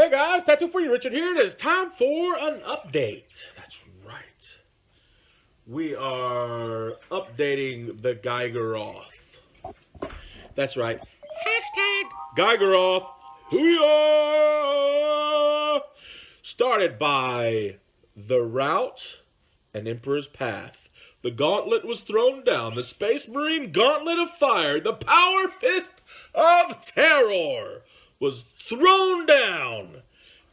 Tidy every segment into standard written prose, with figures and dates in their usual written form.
Hey guys, Tattoo for You, Richard here. It is time for an update. That's right. We are updating the Geigoroff. That's right. Hashtag Geigoroff. Hoo-yah! Started by The Route and Emperor's Path. The gauntlet was thrown down. The Space Marine Gauntlet of Fire, the Power Fist of Terror, was thrown down.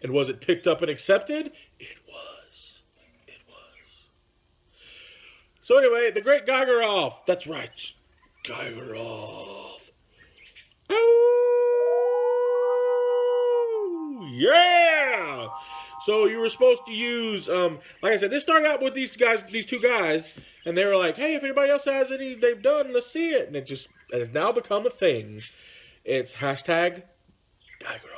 And was it picked up and accepted? It was. It was. So anyway, the great Geigoroff. That's right. Geigoroff. Oh, yeah! So you were supposed to use, like I said, this started out with these two guys, and they were like, hey, if anybody else has any they've done, let's see it. And it has now become a thing. It's hashtag Geigoroff.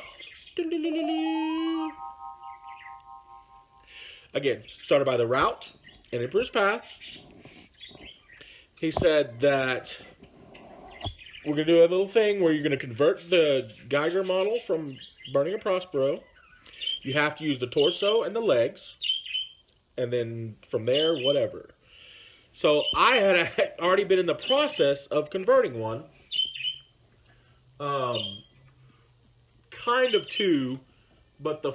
Again, started by The Route and Emperor's Path. He said that we're going to do a little thing where you're going to convert the Geiger model from Burning and Prospero. You have to use the torso and the legs. And then from there, whatever. So I had already been in the process of converting one. Kind of two, but the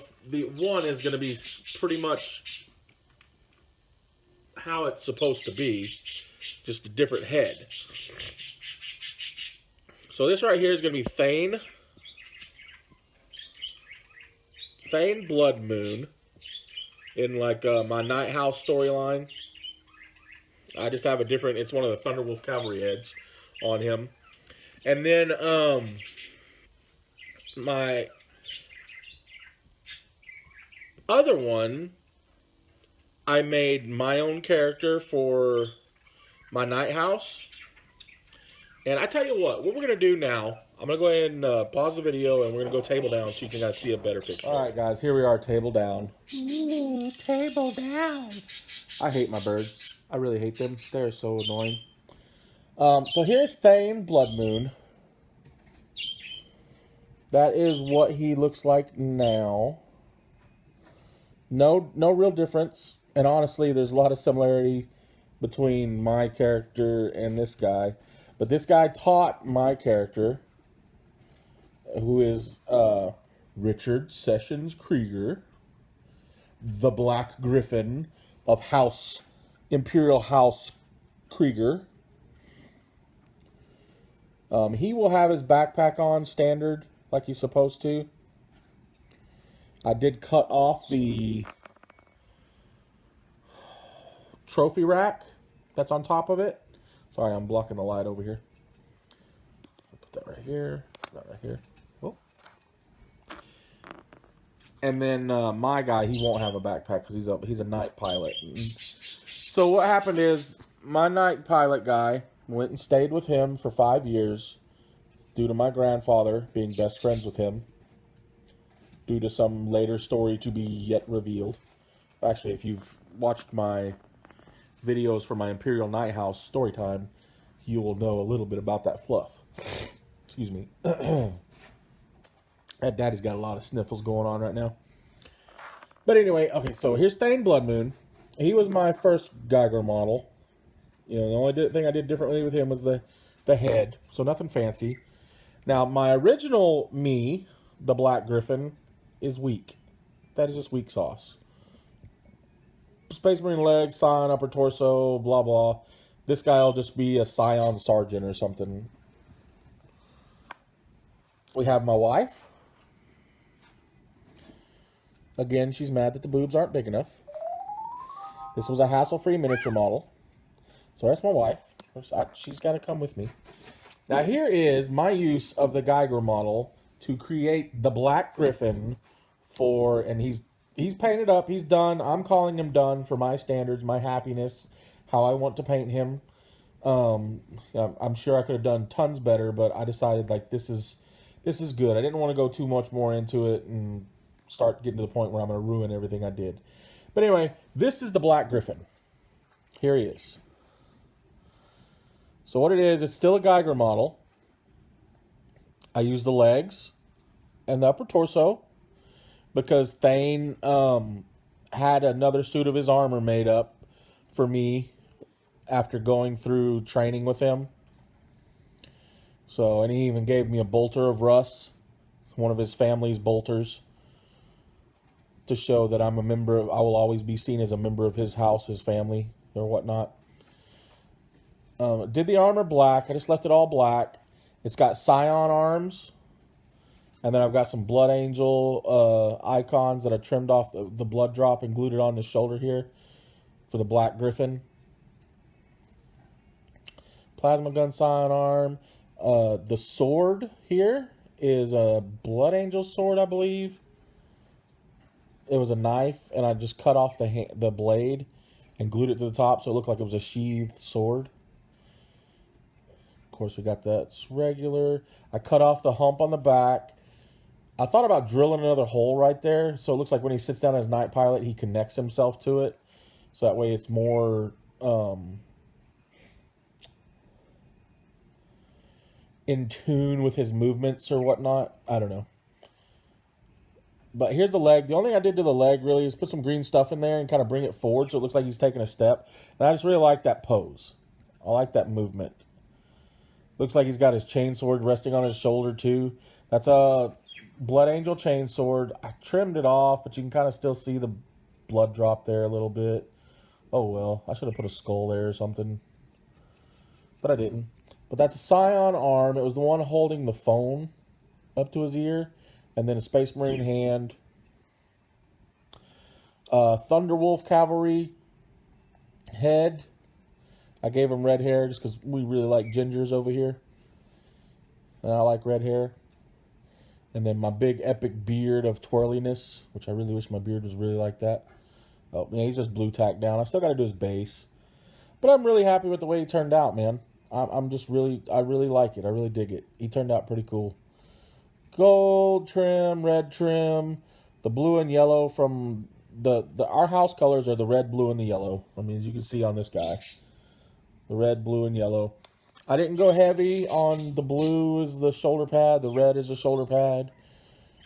one is going to be pretty much how it's supposed to be, just a different head. So this right here is going to be Thane Blood Moon in like my Night House storyline. I just have a different, it's one of the Thunderwolf Cavalry heads on him. And then my other one, I made my own character for my Night House. And I tell you what we're going to do now, I'm going to go ahead and pause the video, and we're going to go table down so you can guys see a better picture. All right, guys, here we are, table down. Ooh, table down. I hate my birds. I really hate them. They're so annoying. So here's Thane Blood Moon. That is what he looks like now. No real difference. And honestly, there's a lot of similarity between my character and this guy. But this guy taught my character, who is Richard Sessions Krieger, the Black Griffin of Imperial House Krieger. He will have his backpack on standard, like he's supposed to. I did cut off the trophy rack that's on top of it. Sorry, I'm blocking the light over here. I'll put that right here. That right here. Oh. And then my guy, he won't have a backpack because he's a night pilot. So what happened is my night pilot guy went and stayed with him for 5 years due to my grandfather being best friends with him, due to some later story to be yet revealed. Actually, if you've watched my videos for my Imperial Night House story time, you will know a little bit about that fluff. Excuse me. That daddy's got a lot of sniffles going on right now. But anyway, okay, so here's Thane Blood Moon. He was my first Geiger model. You know, the only thing I did differently with him was the head, so nothing fancy. Now, my original me, the Black Griffin, is weak. That is just weak sauce. Space Marine legs, Scion upper torso, blah blah. This guy will just be a Scion Sergeant or something. We have my wife. Again, she's mad that the boobs aren't big enough. This was a hassle-free miniature model. So that's my wife. She's got to come with me. Now here is my use of the Geiger model to create the Black Griffin for, and he's painted up, he's done. I'm calling him done for my standards, my happiness, how I want to paint him. I'm sure I could have done tons better, but I decided like this is good. I didn't want to go too much more into it and start getting to the point where I'm going to ruin everything I did. But anyway, this is the Black Griffin. Here he is. So what it is, it's still a Geiger model. I use the legs and the upper torso. because Thane had another suit of his armor made up for me after going through training with him. So, and he even gave me a bolter of Russ, one of his family's bolters, to show that I'm a member of, I will always be seen as a member of his house, his family, or whatnot. Did the armor black. I just left it all black. It's got Scion arms. And then I've got some Blood Angel icons that I trimmed off the blood drop and glued it on the shoulder here for the Black Griffin. Plasma gun Scion arm. The sword here is a Blood Angel sword, I believe. It was a knife, and I just cut off the blade and glued it to the top so it looked like it was a sheathed sword. Of course, we got that. It's regular. I cut off the hump on the back. I thought about drilling another hole right there, so it looks like when he sits down as Night Pilot, he connects himself to it. So that way it's more in tune with his movements or whatnot. I don't know. But here's the leg. The only thing I did to the leg really is put some green stuff in there and kind of bring it forward so it looks like he's taking a step. And I just really like that pose. I like that movement. Looks like he's got his chainsword resting on his shoulder too. That's a Blood Angel chainsword. I trimmed it off, but you can kind of still see the blood drop there a little bit. Oh well, I should have put a skull there or something. But I didn't. But that's a Scion arm. It was the one holding the phone up to his ear. And then a Space Marine hand. Thunderwolf Cavalry head. I gave him red hair just because we really like gingers over here. And I like red hair. And then my big epic beard of twirliness, which I really wish my beard was really like that. Oh, yeah, he's just blue tacked down. I still got to do his base. But I'm really happy with the way he turned out, man. I really like it. I really dig it. He turned out pretty cool. Gold trim, red trim, the blue and yellow from our house colors are the red, blue, and the yellow. I mean, as you can see on this guy, the red, blue, and yellow. I didn't go heavy on the blue is the shoulder pad, the red is the shoulder pad.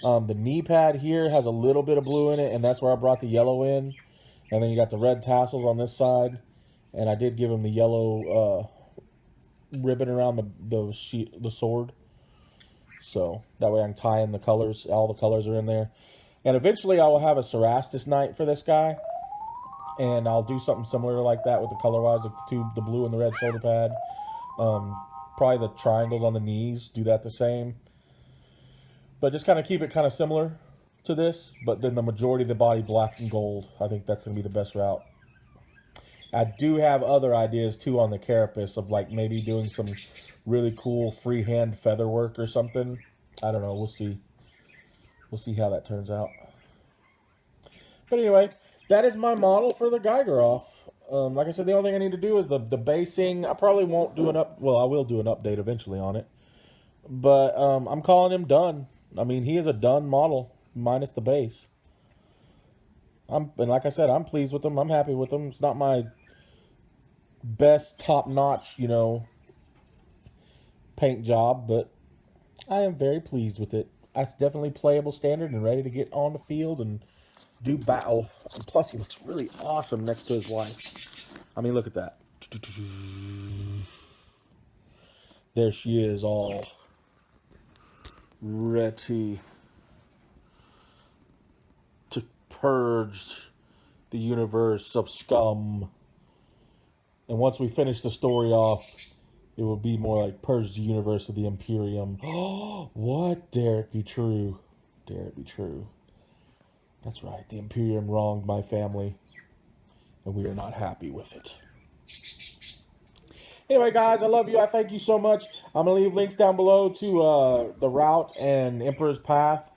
The knee pad here has a little bit of blue in it, and that's where I brought the yellow in. And then you got the red tassels on this side, and I did give him the yellow ribbon around the sword. So that way I can tie in the colors. All the colors are in there. And eventually I will have a Cerastus Knight for this guy. And I'll do something similar like that with the color-wise, like the blue and the red shoulder pad. Probably the triangles on the knees. Do that the same. But just kind of keep it kind of similar to this. But then the majority of the body black and gold. I think that's going to be the best route. I do have other ideas too on the carapace of like maybe doing some really cool freehand feather work or something. I don't know. We'll see. We'll see how that turns out. But anyway, that is my model for the Geigoroff. Like I said, the only thing I need to do is the basing. I probably won't do well, I will do an update eventually on it. But I'm calling him done. I mean, he is a done model minus the base. And like I said, I'm pleased with him. I'm happy with him. It's not my best top-notch, paint job, but I am very pleased with it. It's definitely playable standard and ready to get on the field and do battle. And plus, he looks really awesome next to his wife. I mean, look at that. There she is, all ready to purge the universe of scum. And once we finish the story off, it will be more like purge the universe of the Imperium. Oh, what? Dare it be true? Dare it be true? That's right. The Imperium wronged my family, and we are not happy with it. Anyway, guys, I love you. I thank you so much. I'm going to leave links down below to the route and Emperor's Path.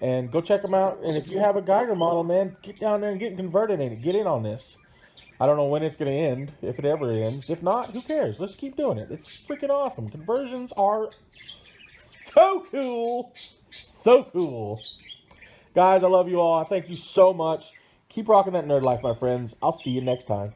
And go check them out. And if you have a Geiger model, man, get down there and get converted in it. Get in on this. I don't know when it's going to end, if it ever ends. If not, who cares? Let's keep doing it. It's freaking awesome. Conversions are so cool. So cool. Guys, I love you all. I thank you so much. Keep rocking that nerd life, my friends. I'll see you next time.